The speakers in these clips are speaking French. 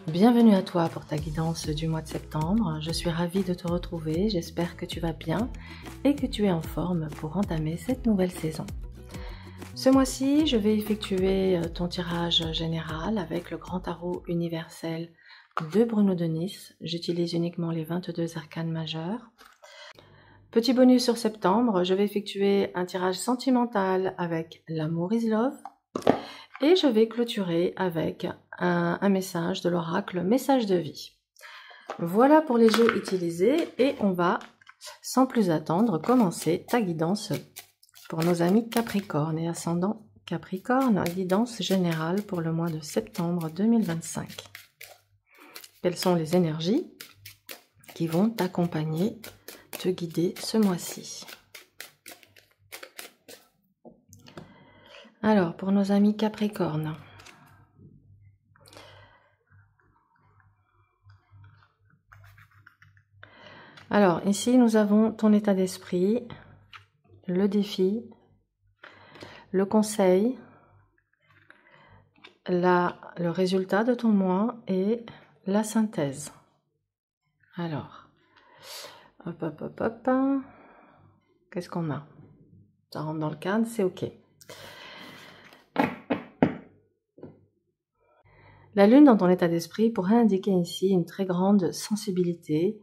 Bienvenue à toi pour ta guidance du mois de septembre. Je suis ravie de te retrouver, j'espère que tu vas bien et que tu es en forme pour entamer cette nouvelle saison. Ce mois-ci, je vais effectuer ton tirage général avec le grand tarot universel de Bruno de Nice. J'utilise uniquement les 22 arcanes majeurs. Petit bonus sur septembre, je vais effectuer un tirage sentimental avec l'amour is love. Et je vais clôturer avec un message de l'oracle, message de vie. Voilà pour les jeux utilisés et on va, sans plus attendre, commencer ta guidance pour nos amis Capricorne et ascendant Capricorne, guidance générale pour le mois de septembre 2025. Quelles sont les énergies qui vont t'accompagner, te guider ce mois-ci? Alors, pour nos amis Capricorne, alors ici nous avons ton état d'esprit, le défi, le conseil, le résultat de ton mois et la synthèse. Alors, hop, qu'est-ce qu'on a? Ça rentre dans le cadre, c'est ok. La lune dans ton état d'esprit pourrait indiquer ici une très grande sensibilité,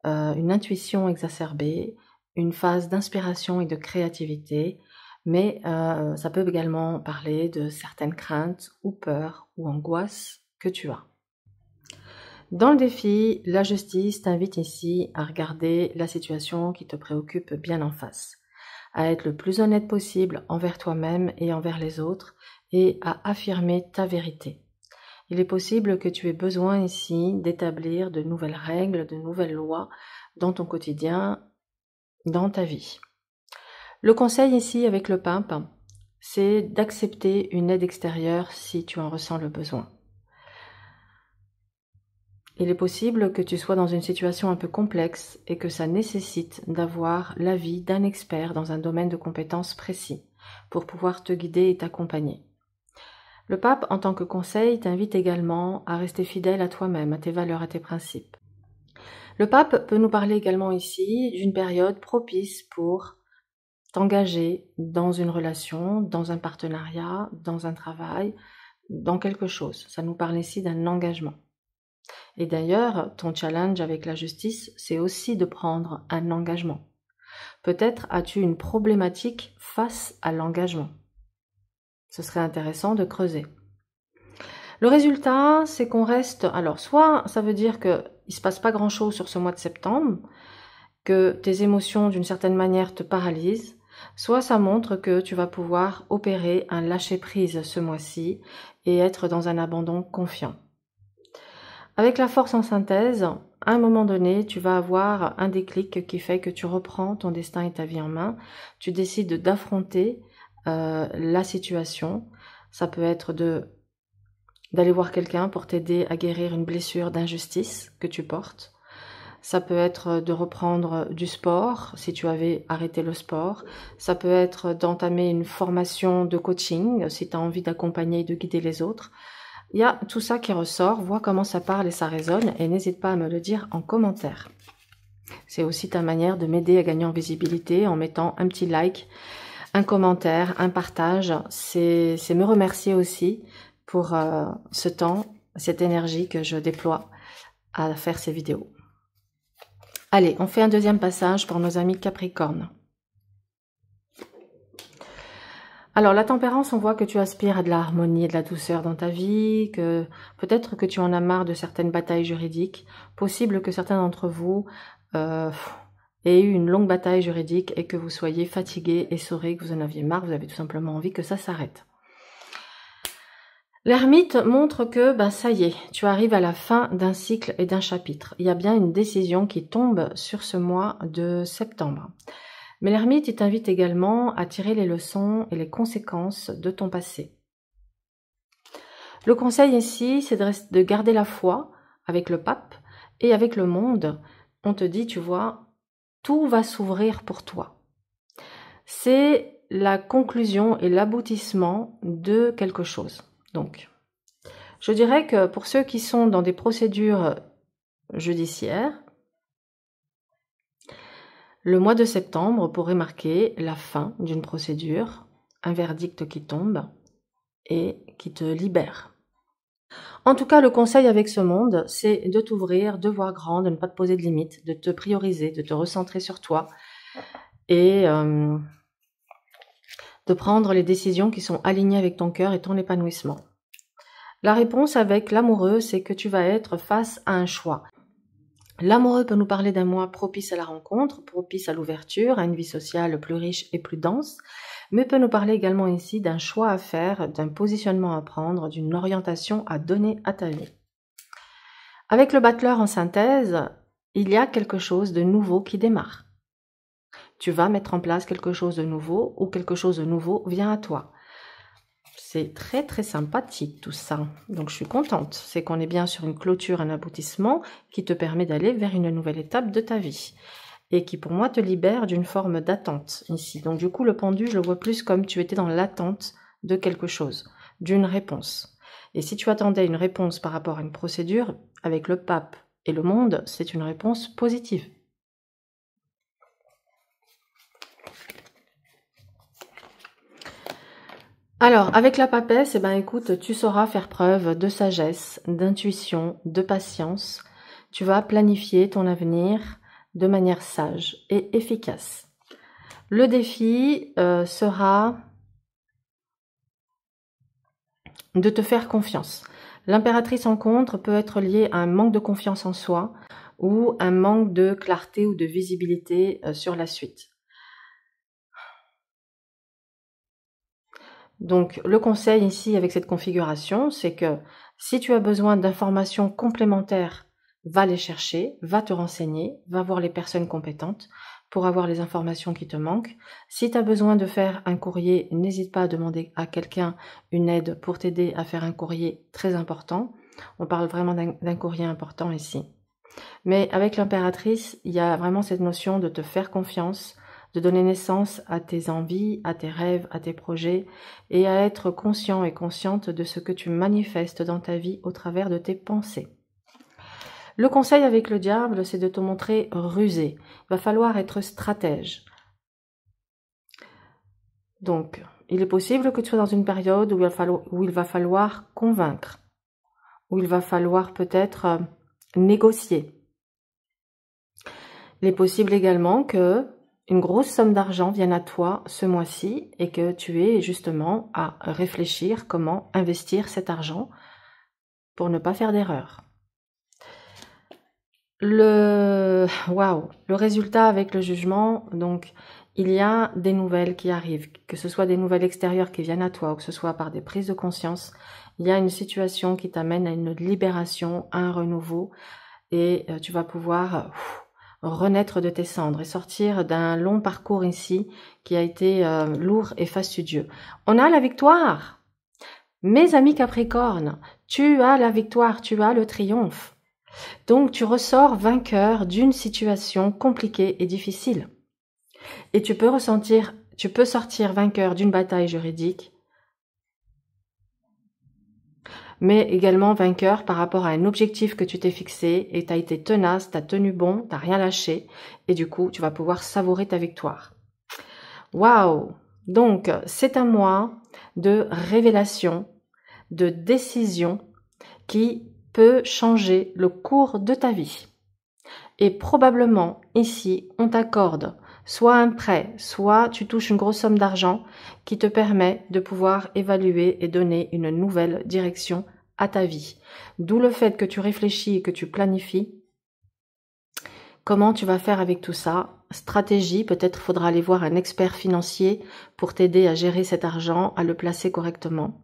une intuition exacerbée, une phase d'inspiration et de créativité, mais ça peut également parler de certaines craintes ou peurs ou angoisses que tu as. Dans le défi, la justice t'invite ici à regarder la situation qui te préoccupe bien en face, à être le plus honnête possible envers toi-même et envers les autres et à affirmer ta vérité. Il est possible que tu aies besoin ici d'établir de nouvelles règles, de nouvelles lois dans ton quotidien, dans ta vie. Le conseil ici avec le pape, c'est d'accepter une aide extérieure si tu en ressens le besoin. Il est possible que tu sois dans une situation un peu complexe et que ça nécessite d'avoir l'avis d'un expert dans un domaine de compétences précis pour pouvoir te guider et t'accompagner. Le pape, en tant que conseil, t'invite également à rester fidèle à toi-même, à tes valeurs, à tes principes. Le pape peut nous parler également ici d'une période propice pour t'engager dans une relation, dans un partenariat, dans un travail, dans quelque chose. Ça nous parle ici d'un engagement. Et d'ailleurs, ton challenge avec la justice, c'est aussi de prendre un engagement. Peut-être as-tu une problématique face à l'engagement. Ce serait intéressant de creuser. Le résultat, c'est qu'on reste... Alors, soit ça veut dire qu'il ne se passe pas grand-chose sur ce mois de septembre, que tes émotions, d'une certaine manière, te paralysent, soit ça montre que tu vas pouvoir opérer un lâcher-prise ce mois-ci et être dans un abandon confiant. Avec la force en synthèse, à un moment donné, tu vas avoir un déclic qui fait que tu reprends ton destin et ta vie en main. Tu décides d'affronter la situation. Ça peut être d'aller voir quelqu'un pour t'aider à guérir une blessure d'injustice que tu portes. Ça peut être de reprendre du sport si tu avais arrêté le sport. Ça peut être d'entamer une formation de coaching si tu as envie d'accompagner et de guider les autres. Il y a tout ça qui ressort, vois comment ça parle et ça résonne et n'hésite pas à me le dire en commentaire. C'est aussi ta manière de m'aider à gagner en visibilité en mettant un petit like, un commentaire, un partage. C'est me remercier aussi pour ce temps, cette énergie que je déploie à faire ces vidéos. Allez, on fait un deuxième passage pour nos amis Capricorne. Alors, la tempérance, on voit que tu aspires à de la harmonie et de la douceur dans ta vie, que peut-être que tu en as marre de certaines batailles juridiques. Possible que certains d'entre vous aient eu une longue bataille juridique et que vous soyez fatigués, essorés, que vous en aviez marre, vous avez tout simplement envie que ça s'arrête. L'ermite montre que, ça y est, tu arrives à la fin d'un cycle et d'un chapitre. Il y a bien une décision qui tombe sur ce mois de septembre. Mais l'ermite, il t'invite également à tirer les leçons et les conséquences de ton passé. Le conseil ici, c'est de garder la foi avec le pape et avec le monde. On te dit, tu vois, tout va s'ouvrir pour toi. C'est la conclusion et l'aboutissement de quelque chose. Donc, Je dirais que pour ceux qui sont dans des procédures judiciaires, le mois de septembre pourrait marquer la fin d'une procédure, un verdict qui tombe et qui te libère. En tout cas, le conseil avec ce monde, c'est de t'ouvrir, de voir grand, de ne pas te poser de limites, de te prioriser, de te recentrer sur toi et de prendre les décisions qui sont alignées avec ton cœur et ton épanouissement. La réponse avec l'amoureux, c'est que tu vas être face à un choix. L'amoureux peut nous parler d'un mois propice à la rencontre, propice à l'ouverture, à une vie sociale plus riche et plus dense, mais peut nous parler également ici d'un choix à faire, d'un positionnement à prendre, d'une orientation à donner à ta vie. Avec le battleur en synthèse, il y a quelque chose de nouveau qui démarre. Tu vas mettre en place quelque chose de nouveau ou quelque chose de nouveau vient à toi. C'est très très sympathique tout ça, donc je suis contente. C'est qu'on est bien sur une clôture, un aboutissement qui te permet d'aller vers une nouvelle étape de ta vie et qui pour moi te libère d'une forme d'attente ici. Donc du coup le pendu, je le vois plus comme tu étais dans l'attente de quelque chose, d'une réponse. Et si tu attendais une réponse par rapport à une procédure, avec le pape et le monde, c'est une réponse positive. Alors, avec la papesse, eh ben, écoute, tu sauras faire preuve de sagesse, d'intuition, de patience. Tu vas planifier ton avenir de manière sage et efficace. Le défi sera de te faire confiance. L'impératrice en contre peut être liée à un manque de confiance en soi ou un manque de clarté ou de visibilité sur la suite. Donc, le conseil ici avec cette configuration, c'est que si tu as besoin d'informations complémentaires, va les chercher, va te renseigner, va voir les personnes compétentes pour avoir les informations qui te manquent. Si tu as besoin de faire un courrier, n'hésite pas à demander à quelqu'un une aide pour t'aider à faire un courrier très important. On parle vraiment d'un courrier important ici. Mais avec l'impératrice, il y a vraiment cette notion de te faire confiance, de donner naissance à tes envies, à tes rêves, à tes projets, et à être conscient et consciente de ce que tu manifestes dans ta vie au travers de tes pensées. Le conseil avec le diable, c'est de te montrer rusé. Il va falloir être stratège. Donc, il est possible que tu sois dans une période où il va falloir convaincre, où il va falloir peut-être négocier. Il est possible également que une grosse somme d'argent vienne à toi ce mois-ci et que tu aies justement à réfléchir comment investir cet argent pour ne pas faire d'erreur. Le résultat avec le jugement, donc il y a des nouvelles qui arrivent, que ce soit des nouvelles extérieures qui viennent à toi ou que ce soit par des prises de conscience, il y a une situation qui t'amène à une libération, à un renouveau et tu vas pouvoir renaître de tes cendres et sortir d'un long parcours ici qui a été lourd et fastidieux. On a la victoire. Mes amis Capricorne, tu as la victoire, tu as le triomphe. Donc tu ressors vainqueur d'une situation compliquée et difficile. Et tu peux sortir vainqueur d'une bataille juridique, mais également vainqueur par rapport à un objectif que tu t'es fixé et tu as été tenace, tu as tenu bon, tu n'as rien lâché et du coup, tu vas pouvoir savourer ta victoire. Waouh! Donc, c'est un mois de révélation, de décision qui peut changer le cours de ta vie. Et probablement, ici, on t'accorde soit un prêt, soit tu touches une grosse somme d'argent qui te permet de pouvoir évaluer et donner une nouvelle direction à ta vie. D'où le fait que tu réfléchis et que tu planifies comment tu vas faire avec tout ça. Stratégie, peut-être faudra aller voir un expert financier pour t'aider à gérer cet argent, à le placer correctement.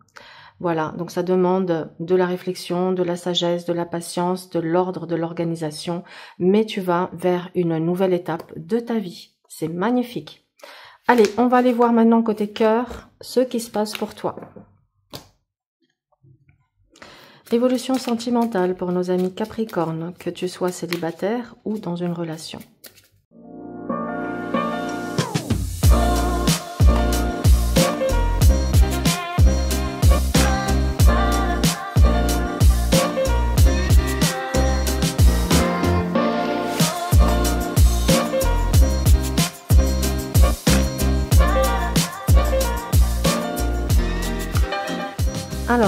Voilà, donc ça demande de la réflexion, de la sagesse, de la patience, de l'ordre, de l'organisation, mais tu vas vers une nouvelle étape de ta vie. C'est magnifique. Allez, on va aller voir maintenant côté cœur ce qui se passe pour toi. Évolution sentimentale pour nos amis Capricorne, que tu sois célibataire ou dans une relation.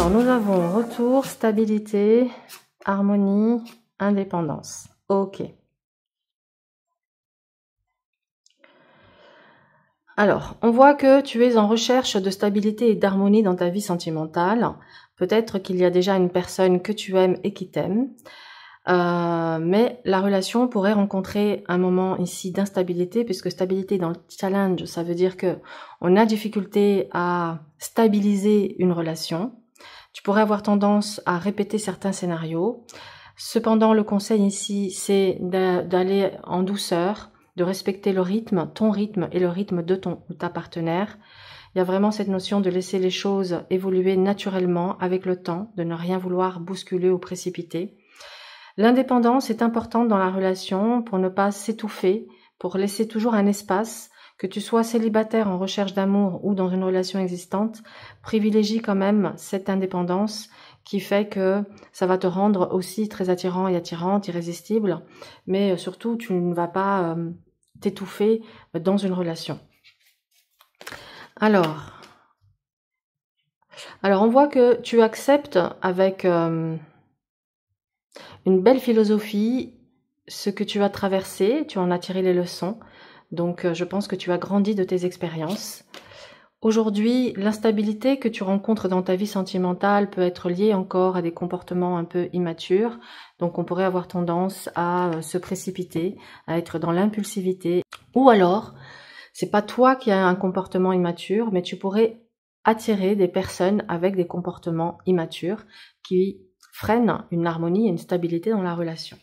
Alors, nous avons retour, stabilité, harmonie, indépendance. Ok. Alors, on voit que tu es en recherche de stabilité et d'harmonie dans ta vie sentimentale. Peut-être qu'il y a déjà une personne que tu aimes et qui t'aime. Mais la relation pourrait rencontrer un moment ici d'instabilité, puisque stabilité dans le challenge, ça veut dire que on a difficulté à stabiliser une relation. Tu pourrais avoir tendance à répéter certains scénarios. Cependant, le conseil ici, c'est d'aller en douceur, de respecter le rythme, ton rythme et le rythme de ton ou ta partenaire. Il y a vraiment cette notion de laisser les choses évoluer naturellement avec le temps, de ne rien vouloir bousculer ou précipiter. L'indépendance est importante dans la relation pour ne pas s'étouffer, pour laisser toujours un espace. Que tu sois célibataire en recherche d'amour ou dans une relation existante, privilégie quand même cette indépendance qui fait que ça va te rendre aussi très attirant et attirante, irrésistible, mais surtout tu ne vas pas t'étouffer dans une relation. Alors on voit que tu acceptes avec une belle philosophie ce que tu as traversé, tu en as tiré les leçons. Donc, je pense que tu as grandi de tes expériences. Aujourd'hui, l'instabilité que tu rencontres dans ta vie sentimentale peut être liée encore à des comportements un peu immatures. Donc, on pourrait avoir tendance à se précipiter, à être dans l'impulsivité. Ou alors, c'est pas toi qui as un comportement immature, mais tu pourrais attirer des personnes avec des comportements immatures qui freinent une harmonie et une stabilité dans la relation.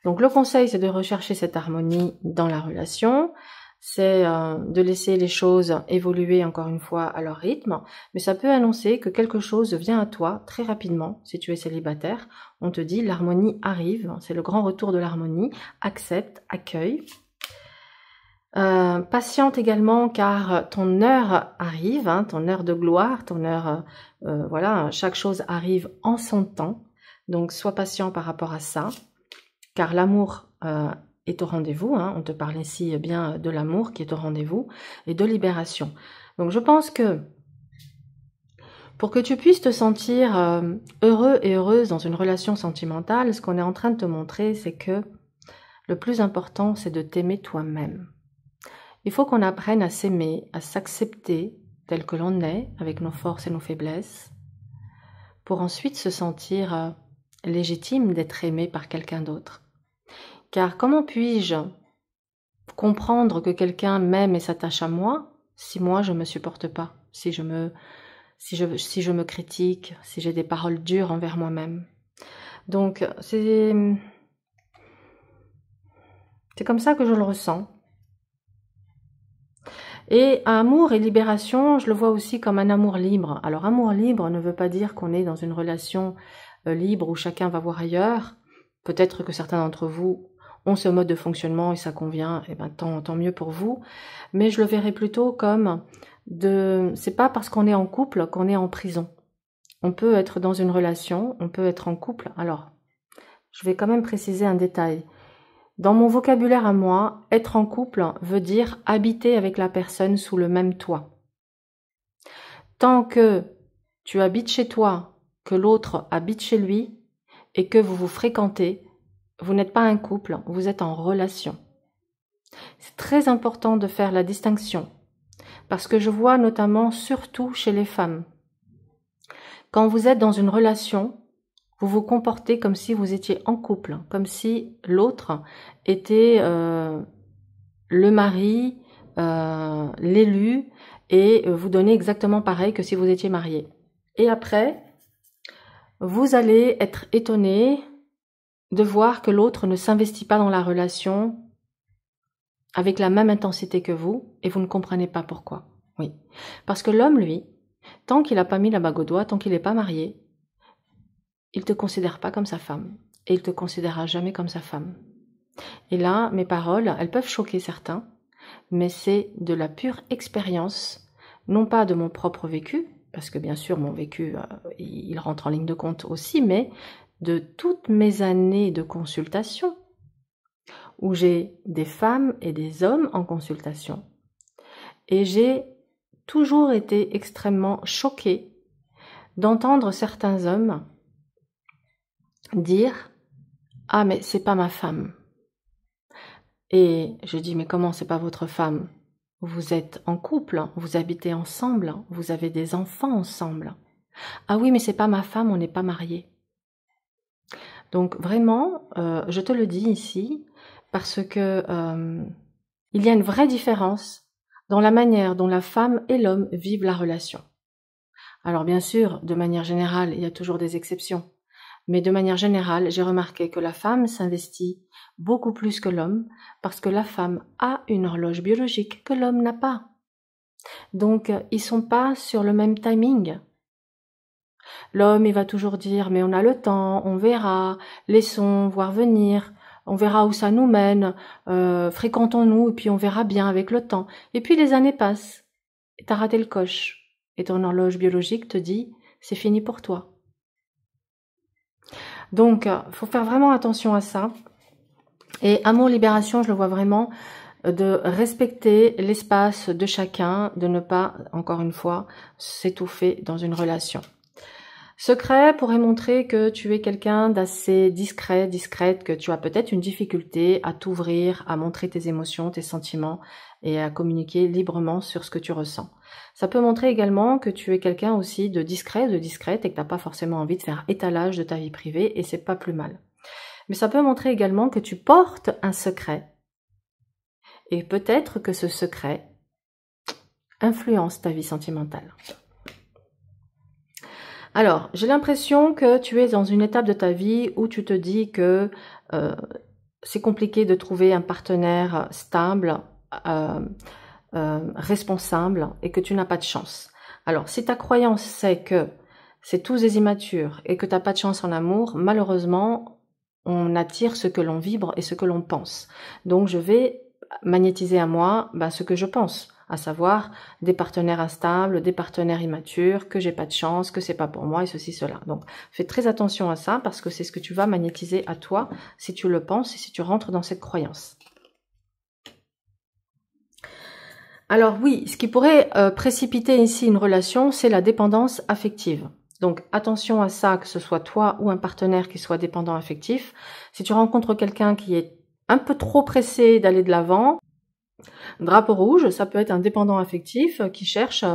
Donc le conseil, c'est de rechercher cette harmonie dans la relation, c'est de laisser les choses évoluer encore une fois à leur rythme, mais ça peut annoncer que quelque chose vient à toi très rapidement. Si tu es célibataire, on te dit l'harmonie arrive, c'est le grand retour de l'harmonie, accepte, accueille. Patiente également car ton heure arrive, hein, ton heure de gloire, ton heure, voilà, chaque chose arrive en son temps, donc sois patient par rapport à ça. Car l'amour est au rendez-vous, hein. On te parle ici bien de l'amour qui est au rendez-vous et de libération. Donc je pense que pour que tu puisses te sentir heureux et heureuse dans une relation sentimentale, ce qu'on est en train de te montrer, c'est que le plus important, c'est de t'aimer toi-même. Il faut qu'on apprenne à s'aimer, à s'accepter tel que l'on est, avec nos forces et nos faiblesses, pour ensuite se sentir légitime d'être aimé par quelqu'un d'autre. Car comment puis-je comprendre que quelqu'un m'aime et s'attache à moi si moi je me supporte pas, si je me critique, si j'ai des paroles dures envers moi-même. Donc c'est comme ça que je le ressens. Et amour et libération, je le vois aussi comme un amour libre. Alors amour libre ne veut pas dire qu'on est dans une relation libre où chacun va voir ailleurs. Peut-être que certains d'entre vous ont ce mode de fonctionnement et ça convient, et ben tant mieux pour vous. Mais je le verrais plutôt comme c'est pas parce qu'on est en couple qu'on est en prison. On peut être dans une relation, on peut être en couple. Alors, je vais quand même préciser un détail. Dans mon vocabulaire à moi, être en couple veut dire habiter avec la personne sous le même toit. Tant que tu habites chez toi, que l'autre habite chez lui et que vous vous fréquentez, vous n'êtes pas un couple, vous êtes en relation. C'est très important de faire la distinction parce que je vois notamment surtout chez les femmes. Quand vous êtes dans une relation, vous vous comportez comme si vous étiez en couple, comme si l'autre était le mari, l'élu, et vous donnez exactement pareil que si vous étiez marié. Et après, vous allez être étonné de voir que l'autre ne s'investit pas dans la relation avec la même intensité que vous, et vous ne comprenez pas pourquoi. Oui, parce que l'homme, lui, tant qu'il n'a pas mis la bague au doigt, tant qu'il n'est pas marié, il ne te considère pas comme sa femme, et il ne te considérera jamais comme sa femme. Et là, mes paroles, elles peuvent choquer certains, mais c'est de la pure expérience, non pas de mon propre vécu, parce que bien sûr mon vécu, il rentre en ligne de compte aussi, mais de toutes mes années de consultation, où j'ai des femmes et des hommes en consultation. Et j'ai toujours été extrêmement choquée d'entendre certains hommes dire « Ah, mais c'est pas ma femme ». Et je dis « Mais comment c'est pas votre femme? Vous êtes en couple, vous habitez ensemble, vous avez des enfants ensemble. » « Ah oui, mais c'est pas ma femme, on n'est pas mariés. » Donc vraiment, je te le dis ici, parce que il y a une vraie différence dans la manière dont la femme et l'homme vivent la relation. Alors bien sûr, de manière générale, il y a toujours des exceptions. Mais de manière générale, j'ai remarqué que la femme s'investit beaucoup plus que l'homme, parce que la femme a une horloge biologique que l'homme n'a pas. Donc, ils sont pas sur le même timing. L'homme, il va toujours dire « mais on a le temps, on verra, laissons voir venir, on verra où ça nous mène, fréquentons-nous et puis on verra bien avec le temps. » Et puis les années passent, et t'as raté le coche. Et ton horloge biologique te dit « c'est fini pour toi ». Donc, faut faire vraiment attention à ça. Et Amour Libération, je le vois vraiment, de respecter l'espace de chacun, de ne pas, encore une fois, s'étouffer dans une relation. Secret pourrait montrer que tu es quelqu'un d'assez discret, discrète, que tu as peut-être une difficulté à t'ouvrir, à montrer tes émotions, tes sentiments et à communiquer librement sur ce que tu ressens. Ça peut montrer également que tu es quelqu'un aussi de discret, de discrète et que tu n'as pas forcément envie de faire étalage de ta vie privée et c'est pas plus mal. Mais ça peut montrer également que tu portes un secret et peut-être que ce secret influence ta vie sentimentale. Alors, j'ai l'impression que tu es dans une étape de ta vie où tu te dis que c'est compliqué de trouver un partenaire stable, responsable et que tu n'as pas de chance. Alors, si ta croyance c'est que c'est tous des immatures et que tu n'as pas de chance en amour, malheureusement, on attire ce que l'on vibre et ce que l'on pense. Donc, je vais magnétiser à moi ce que je pense, à savoir des partenaires instables, des partenaires immatures, que j'ai pas de chance, que c'est pas pour moi et ceci, cela. Donc, fais très attention à ça parce que c'est ce que tu vas magnétiser à toi si tu le penses et si tu rentres dans cette croyance. Alors oui, ce qui pourrait précipiter ici une relation, c'est la dépendance affective. Donc attention à ça, que ce soit toi ou un partenaire qui soit dépendant affectif. Si tu rencontres quelqu'un qui est un peu trop pressé d'aller de l'avant, drapeau rouge, ça peut être un dépendant affectif qui cherche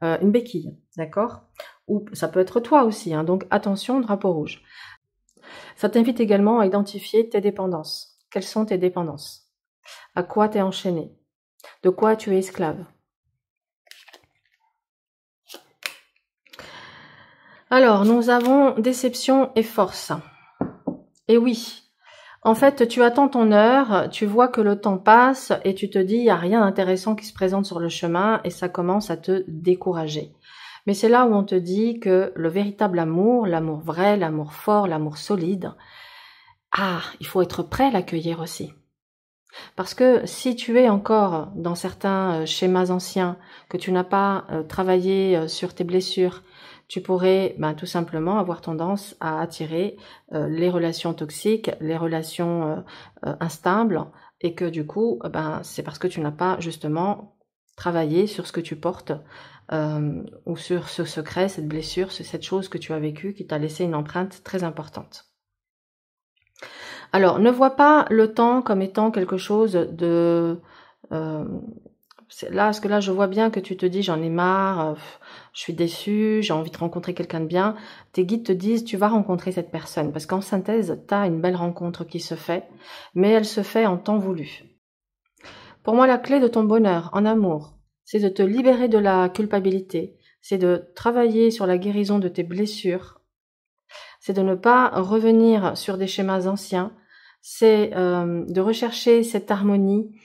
une béquille, d'accord? Ou ça peut être toi aussi, hein, donc attention, drapeau rouge. Ça t'invite également à identifier tes dépendances. Quelles sont tes dépendances? À quoi tu es enchaîné? De quoi tu es esclave? Alors, nous avons déception et force. Et oui, en fait, tu attends ton heure, tu vois que le temps passe et tu te dis, il n'y a rien d'intéressant qui se présente sur le chemin et ça commence à te décourager. Mais c'est là où on te dit que le véritable amour, l'amour vrai, l'amour fort, l'amour solide, il faut être prêt à l'accueillir aussi. Parce que si tu es encore dans certains schémas anciens, que tu n'as pas travaillé sur tes blessures, tu pourrais tout simplement avoir tendance à attirer les relations toxiques, les relations instables, et que du coup, c'est parce que tu n'as pas justement travaillé sur ce que tu portes, ou sur ce secret, cette blessure, cette chose que tu as vécue qui t'a laissé une empreinte très importante. Alors, ne vois pas le temps comme étant quelque chose de... parce que là, je vois bien que tu te dis, j'en ai marre, je suis déçue, j'ai envie de rencontrer quelqu'un de bien. Tes guides te disent, tu vas rencontrer cette personne. Parce qu'en synthèse, tu as une belle rencontre qui se fait, mais elle se fait en temps voulu. Pour moi, la clé de ton bonheur en amour, c'est de te libérer de la culpabilité, c'est de travailler sur la guérison de tes blessures, c'est de ne pas revenir sur des schémas anciens, c'est de rechercher cette harmonie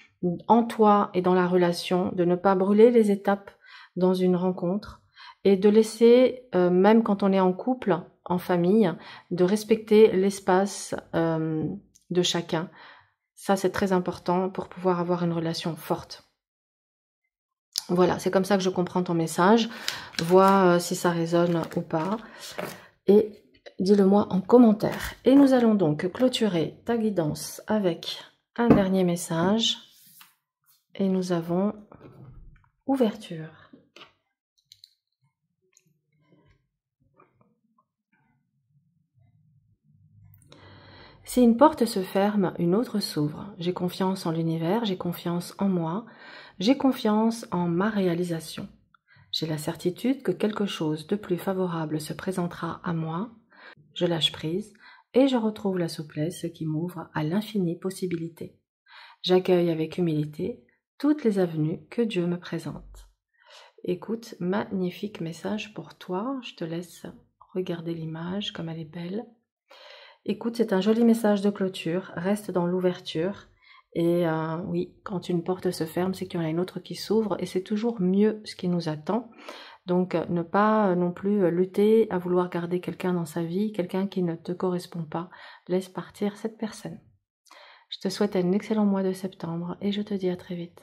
en toi et dans la relation, de ne pas brûler les étapes dans une rencontre et de laisser, même quand on est en couple, en famille, de respecter l'espace de chacun. Ça, c'est très important pour pouvoir avoir une relation forte. Voilà, c'est comme ça que je comprends ton message. Vois si ça résonne ou pas. Et dis-le-moi en commentaire. Et nous allons donc clôturer ta guidance avec un dernier message. Et nous avons ouverture. Si une porte se ferme, une autre s'ouvre. J'ai confiance en l'univers, j'ai confiance en moi, j'ai confiance en ma réalisation. J'ai la certitude que quelque chose de plus favorable se présentera à moi. Je lâche prise et je retrouve la souplesse qui m'ouvre à l'infinie possibilité. J'accueille avec humilité toutes les avenues que Dieu me présente. Écoute, magnifique message pour toi. Je te laisse regarder l'image comme elle est belle. Écoute, c'est un joli message de clôture. Reste dans l'ouverture. Et oui, quand une porte se ferme, c'est qu'il y en a une autre qui s'ouvre et c'est toujours mieux ce qui nous attend. Donc, ne pas non plus lutter à vouloir garder quelqu'un dans sa vie, quelqu'un qui ne te correspond pas. Laisse partir cette personne. Je te souhaite un excellent mois de septembre et je te dis à très vite.